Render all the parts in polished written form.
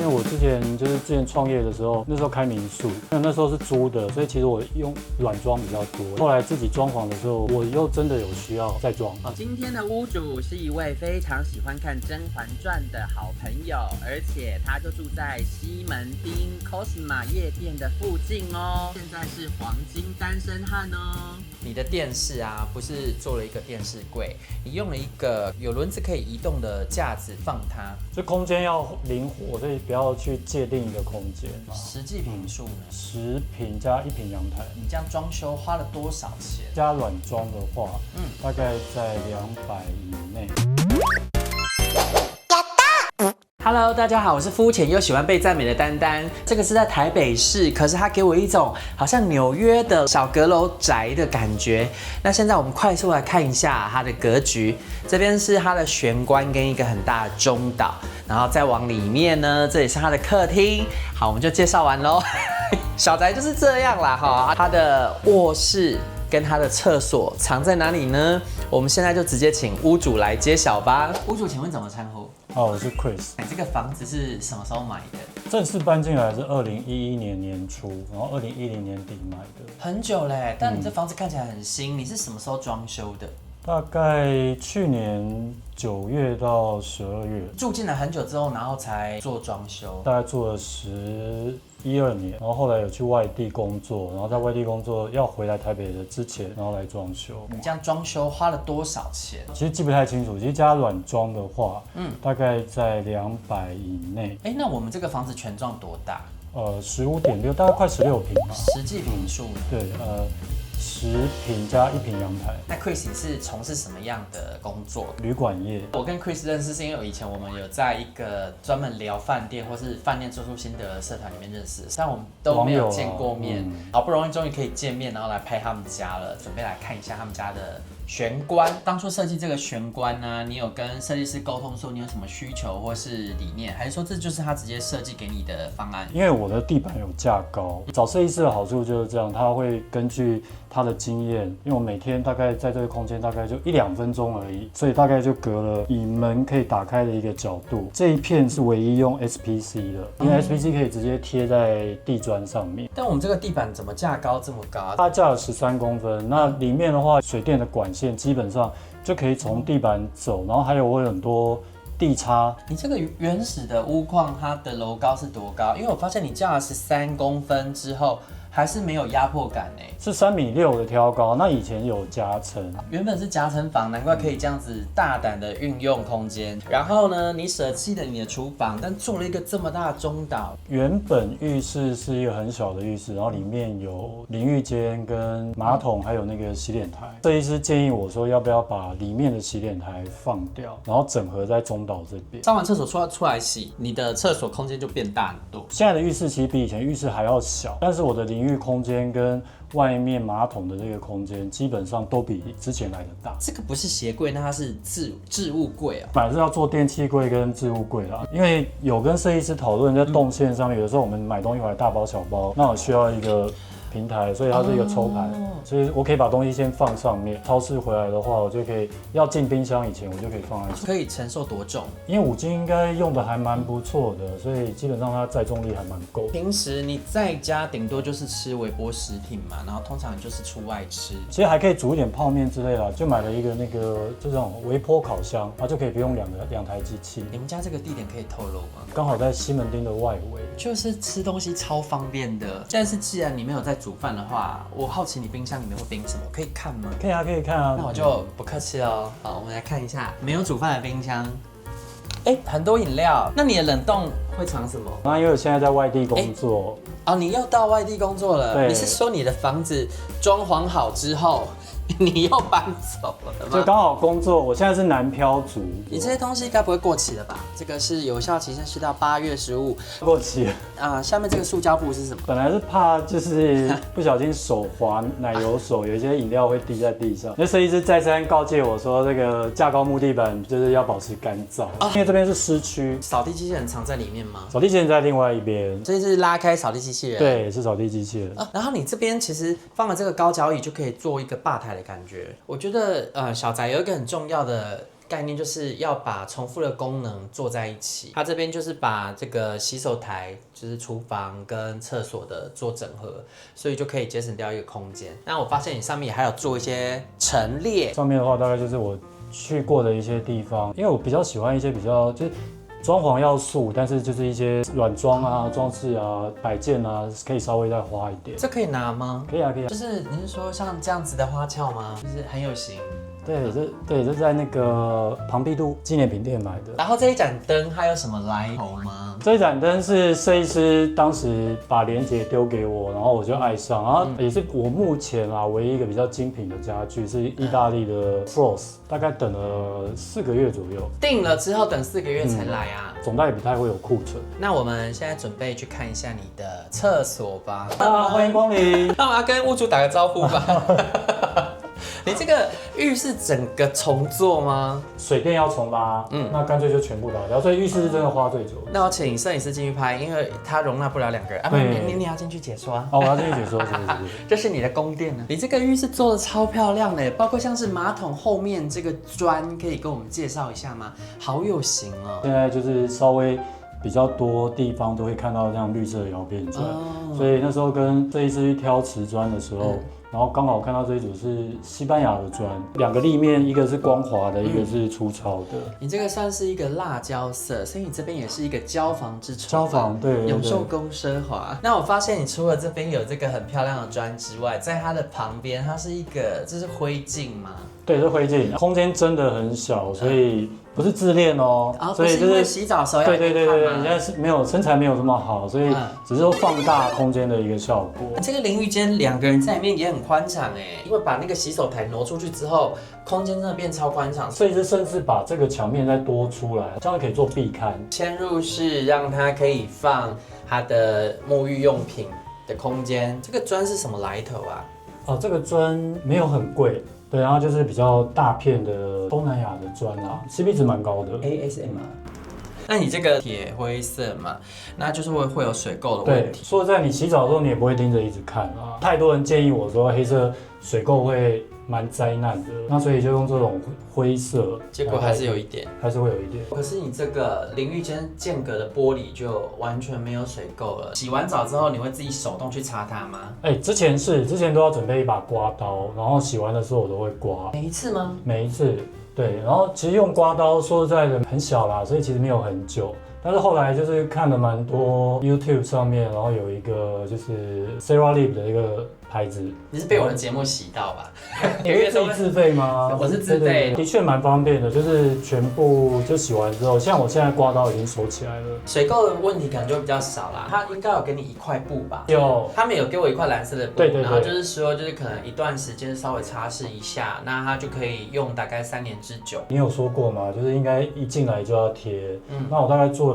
因為我之前創業的時候，那時候開民宿，那時候是租的，所以其實我用軟裝比較多。後來自己裝潢的時候，我又真的有需要再裝。今天的屋主是一位非常喜歡看《甄嬛傳》的好朋友，而且他就住在西門町 Cosma 夜店的附近哦。现在是黃金單身漢哦。你的電視啊，不是做了一個電視櫃，你用了一個有輪子可以移動的架子放它，這空間要靈活，所以不要去界定一個空間。實際坪數呢？10坪加1坪陽台。你這樣裝修花了多少錢？加軟裝的話，大概在200以內。Hello， 大家好，我是膚淺又喜歡被讚美的丹丹。這個是在台北市，可是它給我一種好像紐約的小閣樓宅的感覺。那現在我們快速來看一下它的格局，這邊是它的玄關跟一個很大的中島，然後再往裡面呢，這裡是它的客廳。好，我們就介紹完嘍。小宅就是這樣啦，哈，它的臥室跟它的廁所藏在哪裡呢？我們現在就直接請屋主來揭曉吧。屋主，請問怎麼稱呼？我是 Chris。这個房子是什麼時候買的？正式搬進來是2011年年初，然後2010年底買的。很久嘞，但你這房子看起來很新，你是什麼時候裝修的？大概去年9月到12月。住進來很久之後，然後才做裝修。大概做了11、12年，然後後來有去外地工作，然後在外地工作要回来台北的之前，然後來裝修。你這樣裝修花了多少錢？其實記不太清楚，其實加軟裝的話，大概在200以內。那我們這個房子全幢多大？15.6，大概快16坪吧。實際坪數呢？對，10坪加1坪陽台。那 Chris 你是從事什麼樣的工作？旅館業。我跟 Chris 認識是因為以前我們有在一個專門聊飯店或是飯店住宿心得的社團裡面認識，但我們都沒有見過面。好不容易終於可以見面，然後來拍他們家了，準備來看一下他們家的玄關。當初設計這個玄關呢，你有跟設計師溝通說你有什麼需求或是理念，還是說這就是他直接設計給你的方案？因為我的地板有架高，找設計師的好處就是這樣，他會根據他的經驗，因為我每天大概在這個空間大概就1-2分鐘而已，所以大概就隔了以門可以打開的一個角度。這一片是唯一用 SPC 的，因為 SPC 可以直接貼在地磚上面。但我們這個地板怎麼架高這麼高？它架了13公分，那裡面的話，水電的管線基本上就可以從地板走，然後還有我有很多地插。你這個原始的屋況，它的樓高是多高？因為我發現你架了13公分之後，還是沒有壓迫感呢。是3.6米的挑高，那以前有夾層，原本是夾層房，難怪可以這樣子大膽的運用空間。然後呢，你捨棄了你的廚房，但做了一個這麼大的中島。原本浴室是一個很小的浴室，然後裡面有淋浴間跟馬桶，還有那個洗臉台。設計師建議我說，要不要把裡面的洗臉台放掉，然後整合在中島這邊。上完廁所出來洗，你的廁所空間就變大很多。現在的浴室其實比以前浴室還要小，但是我的淋浴空間跟外面馬桶的這個空間基本上都比之前來的大。這個不是鞋櫃，那它是置物櫃啊。本來是要做電器櫃跟置物櫃啦，因為有跟設計師討論，在動線上面，有的時候我們買東西回來大包小包，那我需要一個平台，所以它是一個抽盤，所以我可以把東西先放上面。超市回來的話，我就可以要進冰箱以前，我就可以放在。可以承受多重？因為5金應該用的還蠻不錯的，所以基本上它載重力還蠻夠。平時你在家頂多就是吃微波食品嘛，然后通常就是出外吃。其實還可以煮一點泡麵之類的，就買了一個那個這種微波烤箱，然後就可以不用兩台機器。你們家這個地點可以透露嗎？剛好在西門町的外圍，就是吃東西超方便的。但是既然你沒有在煮飯的話，我好奇你冰箱裡面會冰什麼？可以看嗎？可以啊，可以看啊。那我就不客氣了。好，我們來看一下沒有煮飯的冰箱。很多飲料。那你的冷凍會藏什麼？那因為我現在在外地工作。你又到外地工作了。你是說你的房子裝潢好之後，你又搬走了吗？就剛好工作，我現在是南漂族。你這些東西該不會過期了吧？這個是有效期限是到8月15。過期了。下面這個塑膠布是什麼？本來是怕就是不小心手滑奶油手，有一些飲料會滴在地上。那設計師再三告誡我說，這個架高木地板就是要保持乾燥，因為這邊是濕區。掃地機器人藏在裡面嗎？掃地機器人在另外一邊。所以是拉開掃地機器人。對，是掃地機器人。然後你這邊其實放了這個高腳椅，就可以做一個吧台的感覺。我覺得小宅有一個很重要的概念就是要把重複的功能做在一起。它這邊就是把這個洗手台，就是廚房跟廁所的做整合，所以就可以節省掉一個空間。那我發現你上面也還有做一些陳列。上面的話大概就是我去過的一些地方，因為我比较喜歡一些比较就是裝潢要素，但是就是一些軟裝啊、裝飾啊、擺件啊，可以稍微再花一點。這可以拿嗎？可以啊，可以啊。就是你是說像這樣子的花俏嗎？就是很有型。对，这在那個龐畢度紀念品店買的。然後這一盞燈它有什麼來頭嗎？這一盞燈是設計師當時把連結丟給我，然後我就愛上，然後也是我目前唯一一個比較精品的家具，是意大利的 Frost，大概等了4個月左右。訂了之後等4個月才來啊？總代也不太會有庫存。那我們現在準備去看一下你的廁所吧。歡迎光臨。那我要跟屋主打個招呼吧。你這個浴室整個重做嗎？水電要重拉，那乾脆就全部打掉。所以浴室是真的花最久。那我請攝影師進去拍，因為它容納不了2個人。啊，你要進去解說啊？哦，我要進去解說，是。這是你的宮殿呢。你這個浴室做的超漂亮的，包括像是馬桶後面這個磚，可以跟我們介紹一下嗎？好有型哦。現在就是稍微比較多地方都會看到這樣綠色的窯邊磚，所以那時候跟設計師去挑瓷磚的時候。然後剛好看到這一組是西班牙的磚，2個立面，一個是光滑的，一個是粗糙的。你這個算是一個辣椒色，所以你這邊也是一個交房之寵。交房，對，永壽宮奢華。那我發現你除了這邊有這個很漂亮的磚之外，在它的旁邊，它是一個，這是灰燼嗎？對，是灰燼，空間真的很小，所以不是自戀哦。所以就是洗澡的時候要看嗎？對，人家是没有身材沒有這麼好，所以只是說放大空間的一個效果。這個淋浴間2個人在裡面也很寬敞哎，因為把那個洗手台挪出去之後，空間真的變超寬敞。所以是甚至把這個牆面再多出來，這樣可以做壁龕。嵌入式讓它可以放它的沐浴用品的空間。這個磚是什麼來頭啊？哦，這個磚沒有很貴。對，然後就是比較大片的東南亞的磚啊 ，CP 值蠻高的。ASMR。那你這個鐵灰色嘛，那就是會有水垢的問題。說實在，你洗澡的時候你也不會盯着一直看啊。太多人建議我說黑色水垢會蠻災難的，那所以就用這種灰色，結果還是有一點，還是會有一點。可是你這個淋浴間間隔的玻璃就完全沒有水垢了。洗完澡之後，你會自己手動去擦它嗎？之前都要準備一把刮刀，然後洗完的時候我都會刮。每一次嗎？每一次。对，然後其實用刮刀說實在的很小啦，所以其實沒有很久。但是後來就是看了蠻多 YouTube 上面，然後有一個就是 CeraLip 的一個牌子。你是被我的節目洗到吧？你是自己自費嗎？我是自費，的確蠻方便的，就是全部就洗完之後，像我現在刮刀已經收起來了，水垢的問題可能就比較少啦。他應該有給你一塊布吧？有，他們有給我一塊藍色的布，對，然後就是說就是可能一段時間稍微擦拭一下，那它就可以用大概3年之久。你有說過嗎？就是應該一進來就要貼，那我大概做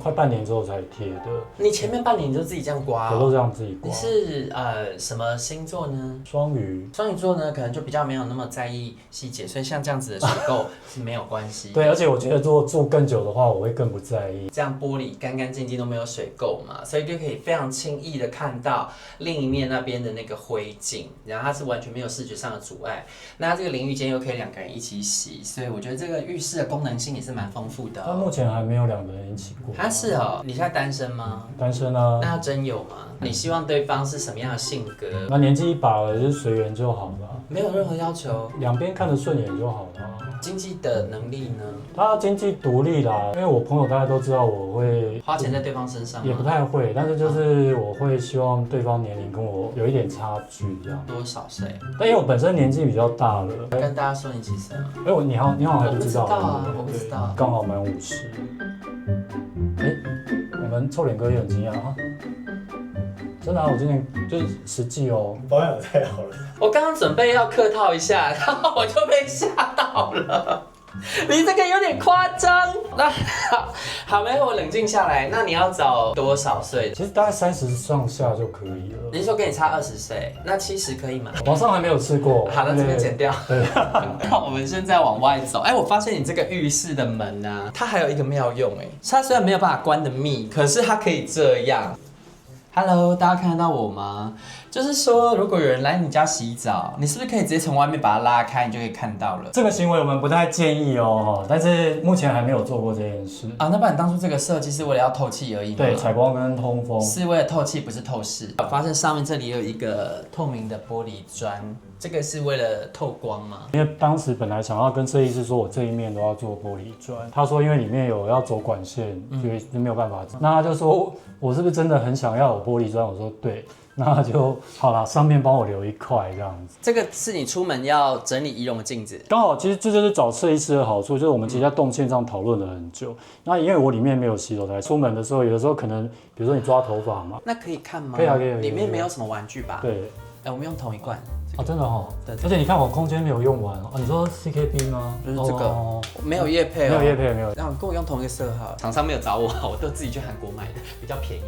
快半年之後才貼的。你前面半年你就自己這樣刮？我都這樣自己刮。你是什麼星座呢？雙魚。雙魚座呢，可能就比較沒有那麼在意細節，所以像這樣子的水垢是沒有關係。對，而且我覺得如果住更久的話，我會更不在意。這樣玻璃乾乾淨淨都沒有水垢嘛，所以就可以非常輕易的看到另一面那邊的那個灰燼，然後它是完全沒有視覺上的阻礙。那它這個淋浴間又可以2個人一起洗，所以我覺得這個浴室的功能性也是蠻豐富的。但目前還沒有2個人一起過。是哦，你現在單身嗎？單身啊。那要真有嗎？你希望對方是什麼樣的性格？那年紀一把了，就隨緣就好了。沒有任何要求，兩邊看得順眼就好了。經濟的能力呢？他經濟獨立啦，因為我朋友大家都知道我會花錢在對方身上嗎？也不太會，但是就是我會希望對方年齡跟我有一點差距這樣。多少歲？但因為我本身年紀比較大了。跟大家說你幾歲嗎？你好像還不知道。我不知道啊，我不知道。剛好滿50。我們臭臉哥也很驚訝啊！真的啊，我今年就是實際哦，保養太好了。我剛剛準備要客套一下，然後我就被嚇到了。你這個有點誇張。那好，沒有，我冷靜下來。那你要找多少歲的？其實大概30上下就可以了。你是說跟你差20歲？那70可以嗎？網上還沒有吃過。好，那這邊剪掉。對。那我們現在往外走。我發現你這個浴室的門啊，它還有一個妙用它雖然沒有辦法關得密，可是它可以這樣。Hello， 大家看得到我嗎？就是說，如果有人來你家洗澡，你是不是可以直接從外面把它拉開，你就可以看到了？這個行為我們不太建議哦，但是目前還沒有做過這件事啊。那不然當初這個設計是為了要透氣而已嗎？對，採光跟通風是為了透氣，不是透視。我發現上面這裡有一個透明的玻璃磚，這個是為了透光嗎？因為當時本來想要跟設計師說，我這一面都要做玻璃磚，他說因為裡面有要走管線，所以就沒有辦法。那他就說我是不是真的很想要有玻璃磚？我說對。那就好啦，上面幫我留一塊這樣子。這個是你出門要整理儀容的鏡子，剛好其實這就是找設計師的好處，就是我們其實在動線上討論了很久。那因為我裡面沒有洗手台，出門的時候有的時候可能，比如說你抓頭髮嘛，那可以看嗎？可以啊，裡面沒有什麼玩具吧？對。我們用同一罐。哦，真的哦。對。而且你看我空间沒有用完哦。你說 CKB 嗎？就是這個。沒有業配哦。沒有業配，沒有。然後跟我用同一個色號，廠商沒有找我，我都自己去韓國買的，比較便宜。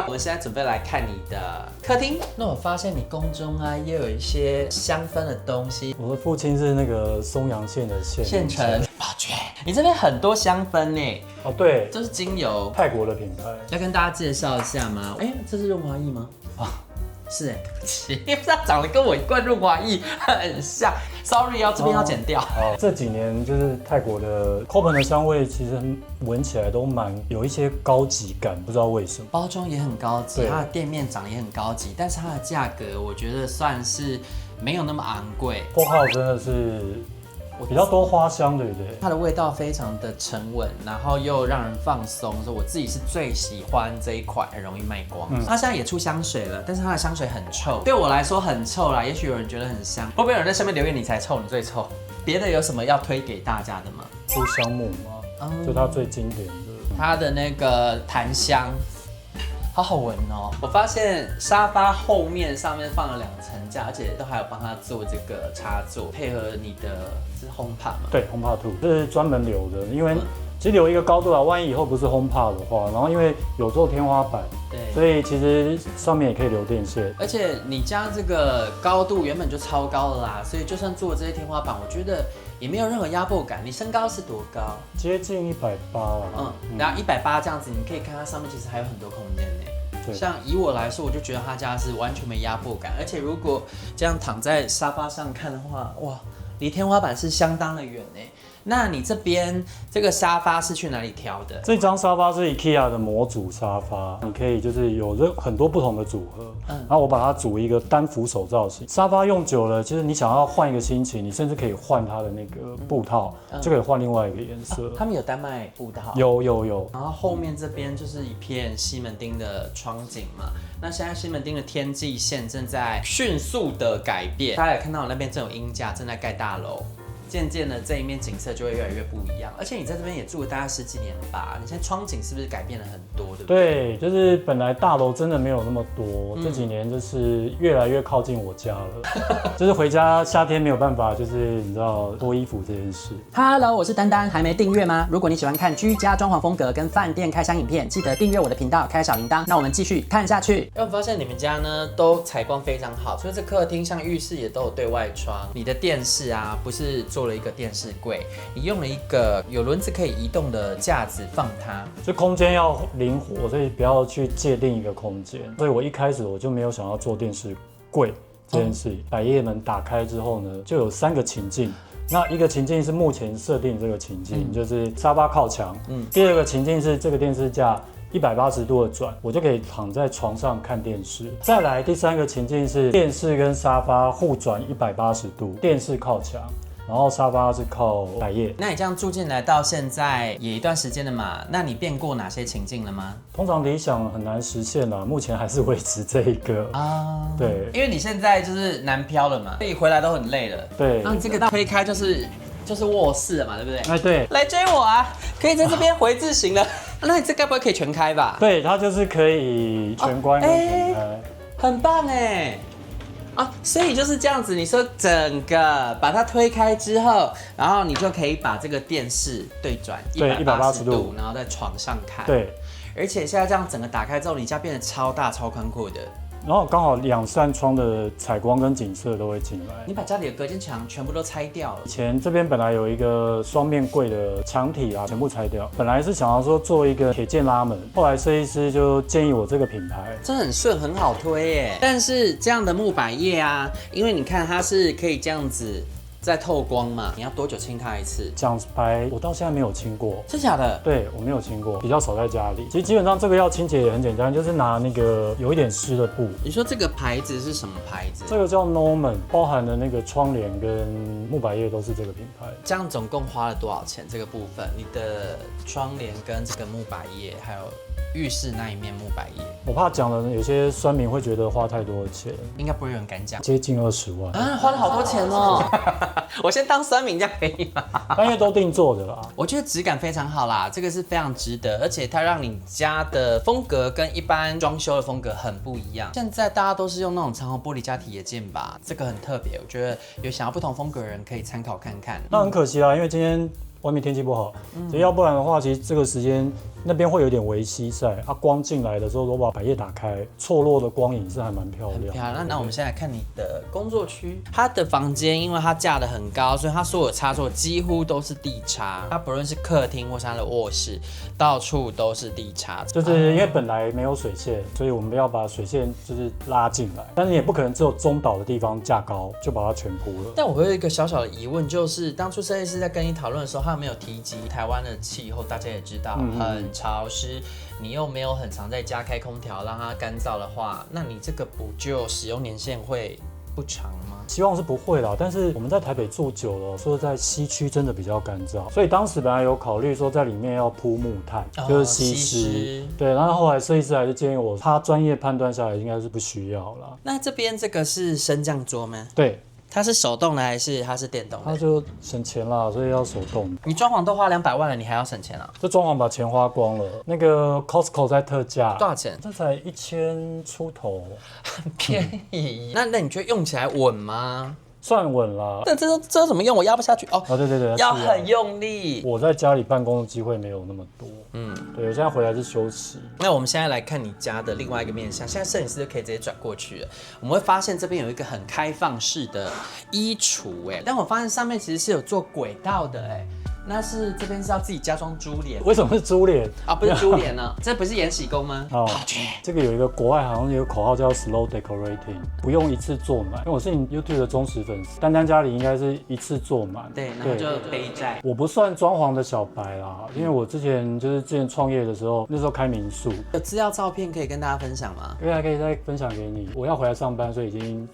我們現在準備來看你的客廳。那我發現你宮中啊也有一些香氛的東西。我的父親是那個松陽縣的縣城。寶娟，你這邊很多香氛呢。哦，對。這是精油，泰國的品牌。要跟大家介紹一下嗎？哎，這是潤滑液嗎？啊。是哎，對不起，因為它長得跟我一罐潤滑液很像 ，sorry 哦，這邊要剪掉。這幾年就是泰國的 Copen 的香味，其實聞起來都有一些高級感，不知道為什麼。包裝也很高級，它的店面長得也很高級，但是它的價格我覺得算是沒有那麼昂貴。货號真的是。比較多花香，對不对？它的味道非常的沉穩，然後又讓人放鬆，所以我自己是最喜歡這一款，很容易賣光。它現在也出香水了，但是它的香水很臭，對我來說很臭啦。也許有人覺得很香，會不會有人在下面留言你才臭，你最臭？別的有什麼要推給大家的嗎？麩香木嗎？就它最經典的，它的那個檀香。好好聞哦！我發現沙發後面上面放了2層架，而且都還有幫它做這個插座，配合你的是 HomePod 嗎？对 ，HomePod 2，這是專門留的，因為其實留一個高度啊，萬一以後不是 HomePod 的話，然後因為有做天花板，對，所以其實上面也可以留電線。而且你家這個高度原本就超高了啦，所以就算做這些天花板，我覺得也沒有任何壓迫感。你身高是多高？接近180了。然後180這樣子，你可以看它上面其實還有很多空間呢。像以我來說，我就覺得他家是完全沒壓迫感，而且如果這樣躺在沙發上看的話，哇，離天花板是相當的遠呢。那你這邊這個沙發是去哪裡挑的？這張沙發是 IKEA 的模組沙發，你可以就是有很多不同的組合，然後我把它組一個單扶手造型。沙發用久了，其實你想要換一個心情，你甚至可以換它的那個布套，就可以換另外一個顏色。他們有單賣布套？有。然後後面這邊就是一片西門町的窗景嘛。那現在西門町的天際線正在迅速的改變，大家也看到我那邊正有鷹架，正在蓋大樓。漸漸的，這一面景色就會越來越不一樣。而且你在這邊也住了大概10幾年了吧？你現在窗景是不是改變了很多，對不對？对，就是本來大樓真的沒有那麼多，這幾年就是越來越靠近我家了。就是回家夏天沒有辦法，就是你知道脫衣服這件事。Hello， 我是丹丹，還沒訂閱嗎？如果你喜歡看居家裝潢風格跟飯店開箱影片，記得訂閱我的頻道，開小鈴鐺。那我們繼續看下去。因為我發現你們家呢都採光非常好，所以這客廳像浴室也都有對外窗。你的電視啊，不是做了一個電視櫃，你用了一個有輪子可以移動的架子放它，就空間要靈活，所以不要去界定一個空間。所以我一開始我就沒有想要做電視櫃這件事。百葉門打開之後呢，就有3個情境。那一個情境是目前設定這個情境，就是沙發靠牆。第2個情境是這個電視架180度的轉，我就可以躺在床上看電視。再來第3個情境是電視跟沙發互轉180度，電視靠牆，然後沙發是靠百葉。那你這樣住進來到現在也一段時間了嘛？那你變過哪些情境了嗎？通常理想很難實現啦，目前還是維持這一個啊。對，因為你現在就是南漂了嘛，所以回來都很累了。對，然後你這個推開就是臥室了嘛，對不对？哎，對。來追我啊！可以在這邊回字形了。那你這該不會可以全開吧？對，它就是可以全關跟全開。很棒哎。啊，所以就是這樣子，你說整個把它推開之後，然後你就可以把這個電視對轉180度，然後在床上看。對，而且現在這樣整個打開之後，你家變得超大超寬闊的。然後剛好2扇窗的採光跟景色都會進來。你把家裡的隔間牆全部都拆掉了？以前這邊本來有一個雙面櫃的牆體啊，全部拆掉。本來是想要說做一個鐵件拉門，後來設計師就建議我這個品牌，這很順，很好推耶。但是這樣的木百葉啊，因為你看它是可以這樣子。在透光嘛，你要多久清它一次？獎牌我到現在沒有清過，是假的？對，我沒有清過，比較少在家裡。其實基本上這個要清潔也很簡單，就是拿那個有一點濕的布。你說這個牌子是什麼牌子？這個叫 Norman， 包含的那個窗簾跟木百葉都是這個品牌。這樣總共花了多少錢？這個部分，你的窗簾跟這個木百葉，還有浴室那一面木百葉，我怕講了有些酸民會覺得花太多的錢，應該不會有人敢講，接近20萬啊，花了好多錢哦。我先當酸民，這樣可以嗎？但因為都定做的啦，我覺得質感非常好啦，這個是非常值得，而且它讓你家的風格跟一般裝修的風格很不一樣。現在大家都是用那種長虹玻璃加體野件吧，這個很特別，我覺得有想要不同風格的人可以參考看看。那很可惜啦，因為今天外面天氣不好，所以要不然的話，其實這個時間那邊會有點微西曬，光進來的時候，如果把百葉打開，錯落的光影是還蠻漂亮。很漂亮。那我們現在來看你的工作區，它的房間因為它架得很高，所以它所有插座幾乎都是地插。它不論是客廳或是它的臥室，到處都是地插。就是因為本來沒有水線，所以我們要把水線就是拉進來，但是也不可能只有中島的地方架高就把它全鋪了。但我会有一個小小的疑問，就是當初設計師在跟你討論的時候，他有沒有提及台灣的氣候？大家也知道很潮濕，你又沒有很常在家開空調讓它乾燥的話，那你這個不就使用年限會不長嗎？希望是不會啦，但是我們在台北住久了，說在西區真的比較乾燥，所以當時本來有考慮說在裡面要鋪木炭，就是吸濕。對，然後後來設計師還是建議我，他專業判斷下來應該是不需要啦。那這邊這個是升降桌嗎？對。它是手動的還是它是電動的？它就省錢啦，所以要手動。你裝潢都花200萬了，你還要省錢啊？這裝潢把錢花光了。那個 Costco 在特價，多少錢？這才1000出頭，很便宜。那你覺得用起來穩嗎？算穩啦。但這怎麼用？我壓不下去哦。對对对，要很用力。我在家裡辦公的機會沒有那麼多。對，我現在回來是休息。那我們現在來看你家的另外一個面向，現在攝影師就可以直接轉過去了。我們會發現這邊有一個很開放式的衣櫥，但我發現上面其實是有做軌道的，那是這邊是要自己加裝珠簾？為什麼是珠簾啊？不是珠簾呢？這不是延禧宮嗎？好，這個有一個國外好像有個口號叫 slow decorating， 不用一次做滿。因為我是你 YouTube 的忠實粉絲，丹丹家裡應該是一次做滿。對，然後就背債。我不算裝潢的小白啦，因為我之前創業的時候，那時候開民宿。有資料照片可以跟大家分享嗎？因為還可以再分享給你。我要回來上班，所以已經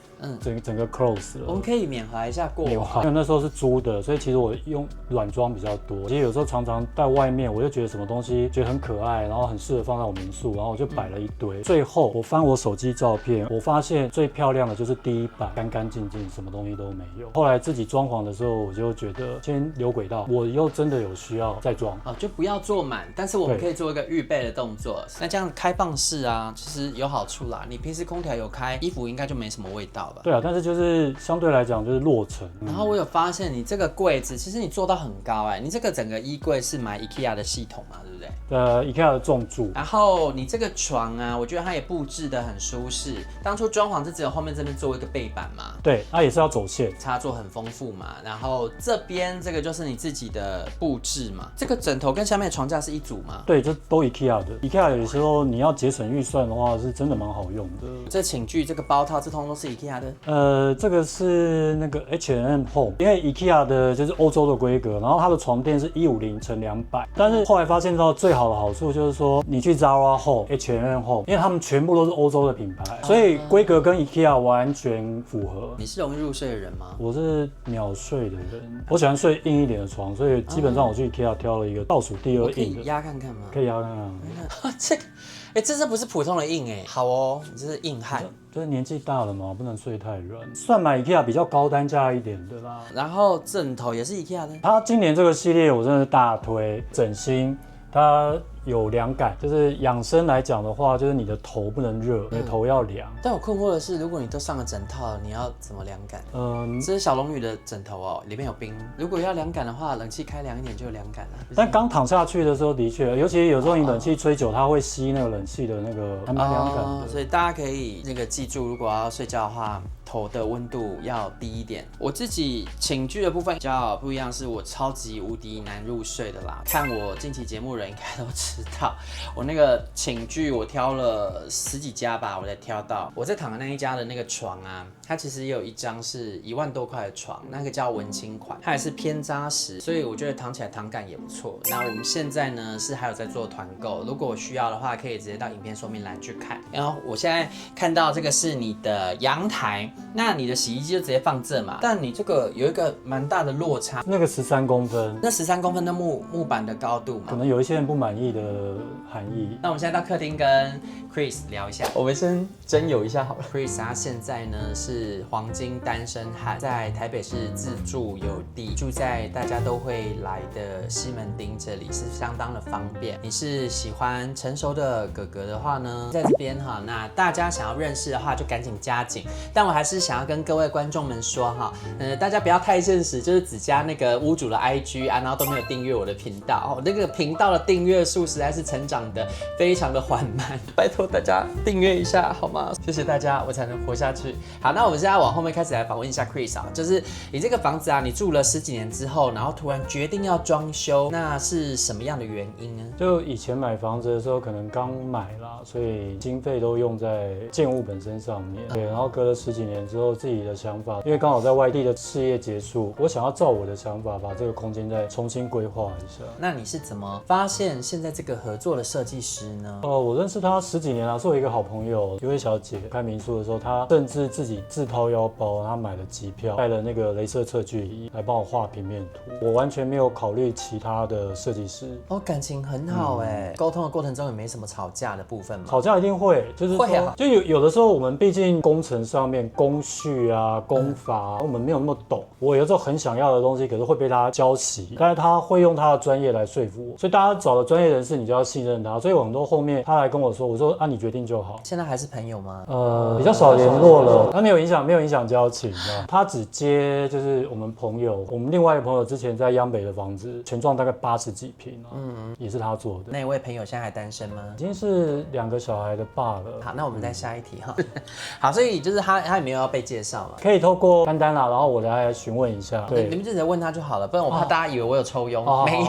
整個 close 了。我們可以緬懷一下過往。因為那時候是租的，所以其實我用軟裝比較多。其實有時候常常在外面，我就覺得什麼東西覺得很可愛，然後很適合放在我民宿，然後我就擺了一堆。最後我翻我手機照片，我發現最漂亮的就是第一版，乾乾淨淨，什麼東西都沒有。後來自己裝潢的時候，我就覺得先留軌道，我又真的有需要再裝就不要做滿，但是我們可以做一個預備的動作。那這樣開放式啊，其實有好處啦。你平時空調有開，衣服應該就沒什麼味道吧？對啊，但是就是相對來講就是落塵。然後我有發現你這個櫃子，其實你做到很高你這個整個衣櫃是買 IKEA 的系統嘛，對不對？IKEA 的重柱。然後你這個床啊，我覺得它也布置得很舒適。當初裝潢是只有後面這邊做一個背板嘛？對，它也是要走線，插座很豐富嘛。然後這邊這個就是你自己的布置嘛。這個枕頭跟下面的床架是一組嗎？對，就都 IKEA 的。IKEA 有時候你要節省預算的話，是真的蠻好用的。這寢具這個包套，這通通都是 IKEA 的。這個是那個 H&M Home， 因為 IKEA 的就是歐洲的規格，然後它的床墊是150×200，但是後來發現到最好的好處就是說，你去 Zara Home、H&M Home， 因為他們全部都是歐洲的品牌，所以規格跟 IKEA 完全符合。你是容易入睡的人嗎？我是秒睡的人，我喜歡睡硬一點的床，所以基本上我去 IKEA 挑了一個倒數第2硬的。可以壓看看嗎？可以壓看看。這不是普通的硬好哦，你這是硬漢。就是年紀大了嘛，不能睡太軟，算買 IKEA 比較高單價一點的啦。然後枕頭也是 IKEA 的。它今年這個系列我真的是大推，枕芯它有涼感，就是養生來講的話，就是你的頭不能熱，你的頭要涼。但我困惑的是，如果你都上了枕套，你要怎麼凉感？這是小龍女的枕頭哦，裡面有冰。如果要涼感的話，冷氣開涼一點就有涼感了。但剛躺下去的時候，的確，尤其有時候你冷氣吹久，它會吸那個冷氣的那個，還蠻涼感的。所以大家可以記住，如果要睡覺的話，頭的溫度要低一點。我自己寢具的部分比較不一樣，是我超級無敵難入睡的啦。看我近期節目的人應該都知道，我那個寢具我挑了10幾家吧，我才挑到。我在躺的那一家的那個床啊，它其實也有一張是1萬多塊的床，那個叫文青款，它也是偏扎實，所以我覺得躺起來躺感也不錯。那我們現在呢是還有在做團購，如果我需要的話，可以直接到影片說明欄去看。然後我現在看到這個是你的陽台。那你的洗衣機就直接放這嘛，但你這個有一個蠻大的落差，那個13公分，那13公分的木板的高度嘛，可能有一些人不滿意的含義。那我们現在到客廳跟 Chris 聊一下，我們先徵友一下好了。Chris 他現在呢是黃金單身漢，在台北市自住有地，住在大家都會來的西門町，這裡是相當的方便。你是喜歡成熟的哥哥的話呢，在這邊哈，那大家想要認識的話就趕緊加緊，但我還是想要跟各位觀眾們說哈，大家不要太現實，就是只加那個屋主的 IG 啊，然後都沒有訂閱我的頻道，那個頻道的訂閱數實在是成長的非常的緩慢，拜託大家訂閱一下好嗎？謝謝大家，我才能活下去。好，那我們現在往後面開始來訪問一下 Chris 啊，就是你這個房子啊，你住了10幾年之後，然後突然決定要裝修，那是什麼樣的原因呢？就以前買房子的時候，可能剛買啦，所以經費都用在建物本身上面。對，然後隔了10幾年之後，自己的想法，因為剛好在外地的事業結束，我想要照我的想法把這個空間再重新規劃一下。那你是怎麼發現現在這個合作的設計師呢？我認識他10幾年了，是我一個好朋友，一位小姐。開民宿的時候，她甚至自己自掏腰包，她買了機票，帶了那個雷射測距儀來幫我畫平面圖。我完全沒有考慮其他的設計師。哦，感情很好哎。溝通的過程中也沒什麼吵架的部分嗎？吵架一定會，就是說，就有的時候我們畢竟工程上面工序啊、工法啊，我們沒有那麼懂。我有時候很想要的東西，可是會被他澆熄，但是他會用他的專業來說服我。所以大家找的專業人士，你就要信任他。所以我很多後面他來跟我說，我說啊，你決定就好。現在還是朋友嗎？比較少聯絡了。他沒有影響交情啊。他只接就是我們朋友，我們另外一個朋友之前在央北的房子，全幢大概80幾坪啊，也是他做的。那一位朋友現在還單身嗎？已經是2個小孩的爸了。好，那我們再下一題哈。好，所以就是他也沒有要被介紹嘛，可以透過丹丹啦，然後我來詢問一下。對，你們就直接問他就好了，不然我怕大家以為我有抽佣。沒有。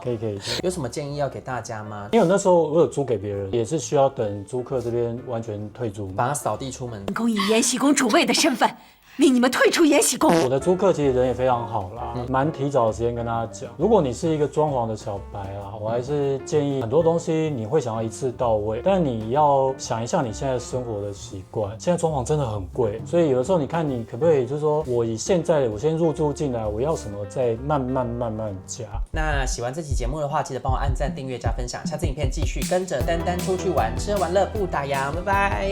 可以。有什麼建議要給大家嗎？因為那時候我有租給別人，也是需要等租客這邊完全退租，把他掃地出門。公以延禧宮主位的身份，命你們退出延禧宮。我的租客其實人也非常好啦，蠻提早的時間跟他講。如果你是一個裝潢的小白啦，我還是建議很多東西你會想要一次到位，但你要想一下你現在生活的習慣。現在裝潢真的很貴，所以有的時候你看你可不可以就是說我以現在我先入住進來，我要什麼再慢慢加。那喜歡這期節目的話，記得幫我按讚、訂閱、加分享。下次影片繼續跟着丹丹出去玩，吃喝玩樂不打烊，拜拜。